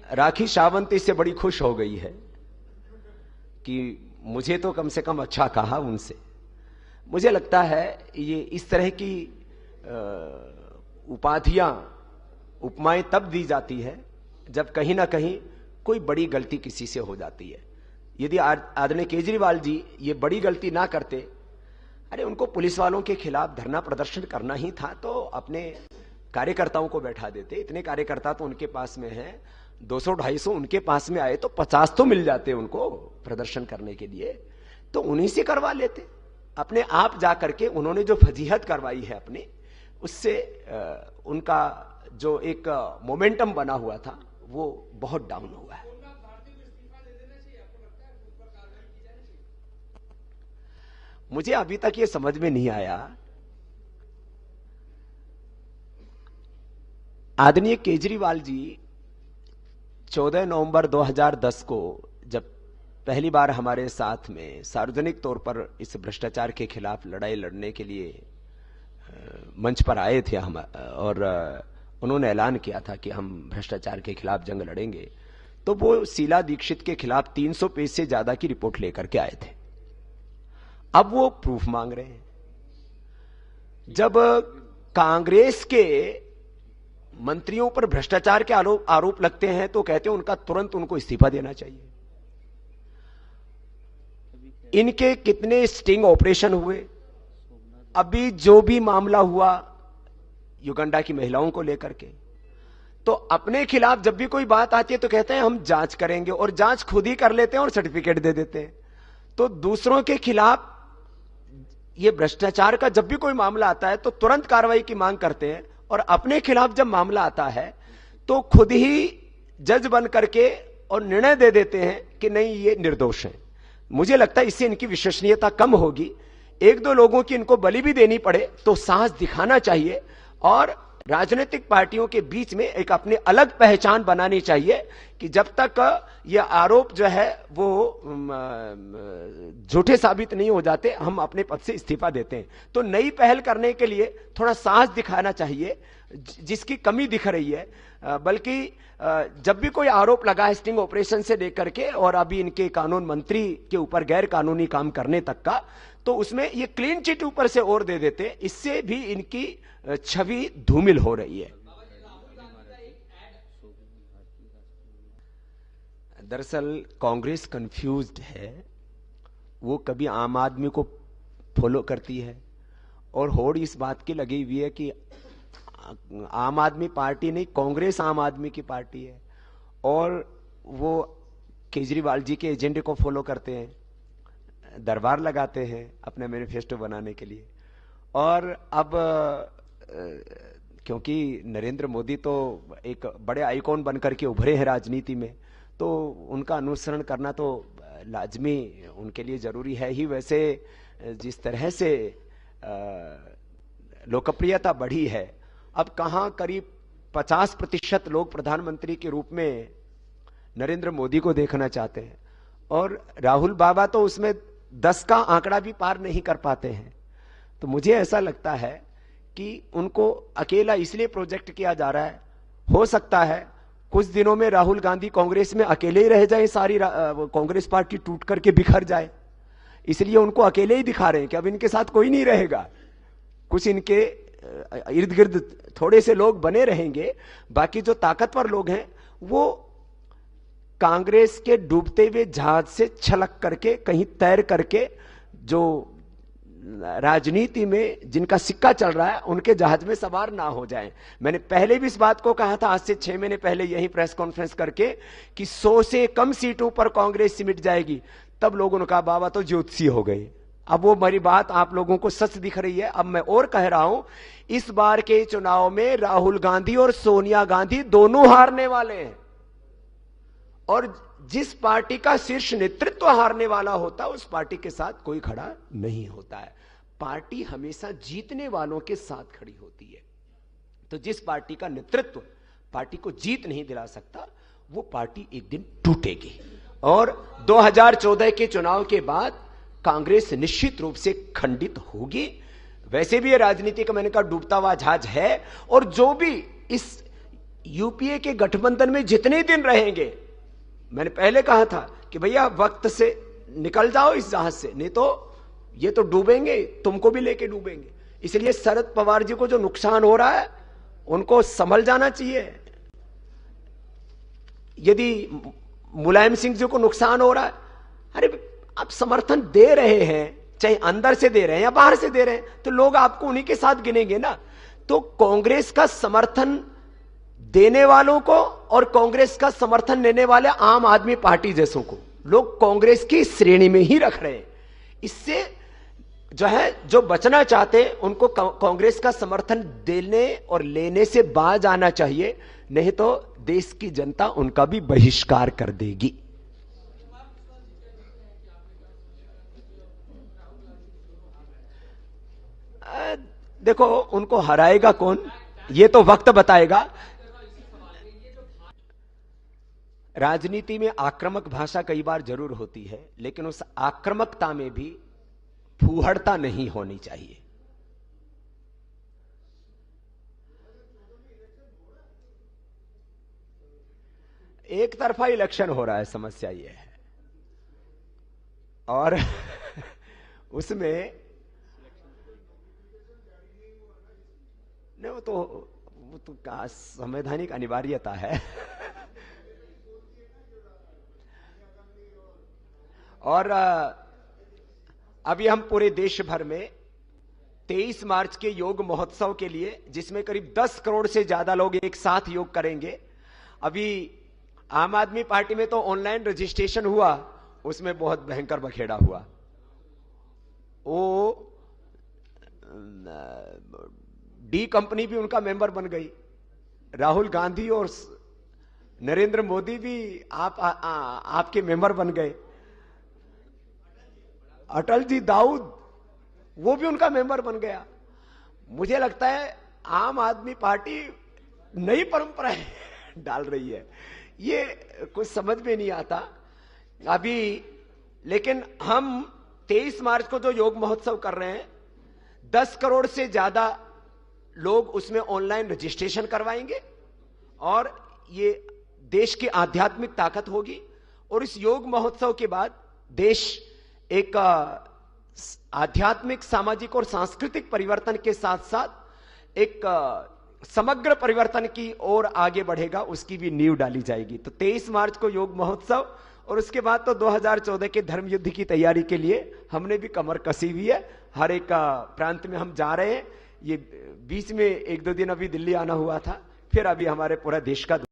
राखी सावंत इससे बड़ी खुश हो गई है कि मुझे तो कम से कम अच्छा कहा उनसे। मुझे लगता है ये इस तरह की उपाधियां, उपमाएं तब दी जाती है जब कहीं ना कहीं कोई बड़ी गलती किसी से हो जाती है। यदि आदरणीय केजरीवाल जी ये बड़ी गलती ना करते, अरे उनको पुलिस वालों के खिलाफ धरना प्रदर्शन करना ही था तो अपने कार्यकर्ताओं को बैठा देते। इतने कार्यकर्ता तो उनके पास में हैं, 200-250 उनके पास में आए तो 50 तो मिल जाते उनको प्रदर्शन करने के लिए, तो उन्हीं से करवा लेते। अपने आप जा करके उन्होंने जो फजीहत करवाई है अपनी, उससे उनका जो एक मोमेंटम बना हुआ था वो बहुत डाउन हुआ है। मुझे अभी तक ये समझ में नहीं आया, आदरणीय केजरीवाल जी 14 नवंबर 2010 को जब पहली बार हमारे साथ में सार्वजनिक तौर पर इस भ्रष्टाचार के खिलाफ लड़ाई लड़ने के लिए मंच पर आए थे हम, और उन्होंने ऐलान किया था कि हम भ्रष्टाचार के खिलाफ जंग लड़ेंगे, तो वो शीला दीक्षित के खिलाफ 300 पेज से ज्यादा की रिपोर्ट लेकर के आए थे। अब वो प्रूफ मांग रहे हैं। जब कांग्रेस के मंत्रियों पर भ्रष्टाचार के आरोप लगते हैं तो कहते हैं उनका तुरंत उनको इस्तीफा देना चाहिए। इनके कितने स्टिंग ऑपरेशन हुए, अभी जो भी मामला हुआ युगांडा की महिलाओं को लेकर के, तो अपने खिलाफ जब भी कोई बात आती है तो कहते हैं हम जांच करेंगे, और जांच खुद ही कर लेते हैं और सर्टिफिकेट दे देते हैं। तो दूसरों के खिलाफ ये भ्रष्टाचार का जब भी कोई मामला आता है तो तुरंत कार्रवाई की मांग करते हैं, और अपने खिलाफ जब मामला आता है तो खुद ही जज बन करके और निर्णय दे देते हैं कि नहीं ये निर्दोष है। मुझे लगता है इससे इनकी विश्वसनीयता कम होगी। एक दो लोगों की इनको बलि भी देनी पड़े तो साहस दिखाना चाहिए, और राजनीतिक पार्टियों के बीच में एक अपनी अलग पहचान बनानी चाहिए कि जब तक यह आरोप जो है वो झूठे साबित नहीं हो जाते हम अपने पद से इस्तीफा देते हैं। तो नई पहल करने के लिए थोड़ा साहस दिखाना चाहिए, जिसकी कमी दिख रही है। बल्कि जब भी कोई आरोप लगा है स्टिंग ऑपरेशन से लेकर के और अभी इनके कानून मंत्री के ऊपर गैर कानूनी काम करने तक का, तो उसमें ये क्लीन चिट ऊपर से और दे देते, इससे भी इनकी छवि धूमिल हो रही है। दरअसल कांग्रेस कंफ्यूज्ड है, वो कभी आम आदमी को फॉलो करती है और होड़ इस बात की लगी हुई है कि आम आदमी पार्टी नहीं, कांग्रेस आम आदमी की पार्टी है, और वो केजरीवाल जी के एजेंडे को फॉलो करते हैं, दरबार लगाते हैं अपने मैनिफेस्टो बनाने के लिए। और अब क्योंकि नरेंद्र मोदी तो एक बड़े आइकॉन बनकर के उभरे हैं राजनीति में, तो उनका अनुसरण करना तो लाजमी उनके लिए जरूरी है ही। वैसे जिस तरह से लोकप्रियता बढ़ी है, अब कहां करीब 50% लोग प्रधानमंत्री के रूप में नरेंद्र मोदी को देखना चाहते हैं, और राहुल बाबा तो उसमें 10 का आंकड़ा भी पार नहीं कर पाते हैं। तो मुझे ऐसा लगता है कि उनको अकेला इसलिए प्रोजेक्ट किया जा रहा है, हो सकता है कुछ दिनों में राहुल गांधी कांग्रेस में अकेले ही रह जाए, सारी कांग्रेस पार्टी टूट करके बिखर जाए, इसलिए उनको अकेले ही दिखा रहे हैं कि अब इनके साथ कोई नहीं रहेगा। कुछ इनके इर्द गिर्द थोड़े से लोग बने रहेंगे, बाकी जो ताकतवर लोग हैं वो कांग्रेस के डूबते हुए जहाज से छलक करके कहीं तैर करके जो राजनीति में जिनका सिक्का चल रहा है उनके जहाज में सवार ना हो जाएं। मैंने पहले भी इस बात को कहा था, आज से 6 महीने पहले यही प्रेस कॉन्फ्रेंस करके, कि 100 से कम सीटों पर कांग्रेस सिमट जाएगी। तब लोगों ने कहा बाबा तो ज्योतिषी हो गए। अब वो मेरी बात आप लोगों को सच दिख रही है। अब मैं और कह रहा हूं, इस बार के चुनाव में राहुल गांधी और सोनिया गांधी दोनों हारने वाले हैं, और जिस पार्टी का शीर्ष नेतृत्व हारने वाला होता है उस पार्टी के साथ कोई खड़ा नहीं होता है। पार्टी हमेशा जीतने वालों के साथ खड़ी होती है। तो जिस पार्टी का नेतृत्व पार्टी को जीत नहीं दिला सकता, वो पार्टी एक दिन टूटेगी। और 2014 के चुनाव के बाद कांग्रेस निश्चित रूप से खंडित होगी। वैसे भी ये राजनीति का मैंने कहा डूबता हुआ जहाज है, और जो भी यूपीए के गठबंधन में जितने दिन रहेंगे, मैंने पहले कहा था कि भैया वक्त से निकल जाओ इस जहाज से, नहीं तो ये तो डूबेंगे, तुमको भी लेके डूबेंगे। इसलिए शरद पवार जी को जो नुकसान हो रहा है उनको संभल जाना चाहिए। यदि मुलायम सिंह जी को नुकसान हो रहा है, अरे आप समर्थन दे रहे हैं, चाहे अंदर से दे रहे हैं या बाहर से दे रहे हैं, तो लोग आपको उन्हीं के साथ गिनेंगे ना। तो कांग्रेस का समर्थन देने वालों को और कांग्रेस का समर्थन लेने वाले आम आदमी पार्टी जैसों को लोग कांग्रेस की श्रेणी में ही रख रहे हैं। इससे जो बचना चाहते हैं उनको कांग्रेस का समर्थन देने और लेने से बाज आना चाहिए, नहीं तो देश की जनता उनका भी बहिष्कार कर देगी। देखो उनको हराएगा कौन, ये तो वक्त बताएगा। राजनीति में आक्रामक भाषा कई बार जरूर होती है, लेकिन उस आक्रामकता में भी फूहड़ता नहीं होनी चाहिए। एक तरफा इलेक्शन हो रहा है, समस्या यह है। और उसमें नहीं, वो तो संवैधानिक अनिवार्यता है। और अभी हम पूरे देश भर में 23 मार्च के योग महोत्सव के लिए, जिसमें करीब 10 करोड़ से ज्यादा लोग एक साथ योग करेंगे। अभी आम आदमी पार्टी में तो ऑनलाइन रजिस्ट्रेशन हुआ, उसमें बहुत भयंकर बखेड़ा हुआ। वो डी कंपनी भी उनका मेंबर बन गई, राहुल गांधी और नरेंद्र मोदी भी आपके मेंबर बन गए, अटल जी दाऊद वो भी उनका मेंबर बन गया। मुझे लगता है आम आदमी पार्टी नई परंपराएं डाल रही है, ये कुछ समझ में नहीं आता अभी। लेकिन हम 23 मार्च को जो योग महोत्सव कर रहे हैं, 10 करोड़ से ज्यादा लोग उसमें ऑनलाइन रजिस्ट्रेशन करवाएंगे और ये देश की आध्यात्मिक ताकत होगी। और इस योग महोत्सव के बाद देश एक आध्यात्मिक, सामाजिक और सांस्कृतिक परिवर्तन के साथ साथ एक समग्र परिवर्तन की ओर आगे बढ़ेगा, उसकी भी नींव डाली जाएगी। तो 23 मार्च को योग महोत्सव, और उसके बाद तो 2014 के धर्म युद्ध की तैयारी के लिए हमने भी कमर कसी हुई है। हर एक प्रांत में हम जा रहे हैं। ये बीच में 1-2 दिन अभी दिल्ली आना हुआ था, फिर अभी हमारे पूरा देश का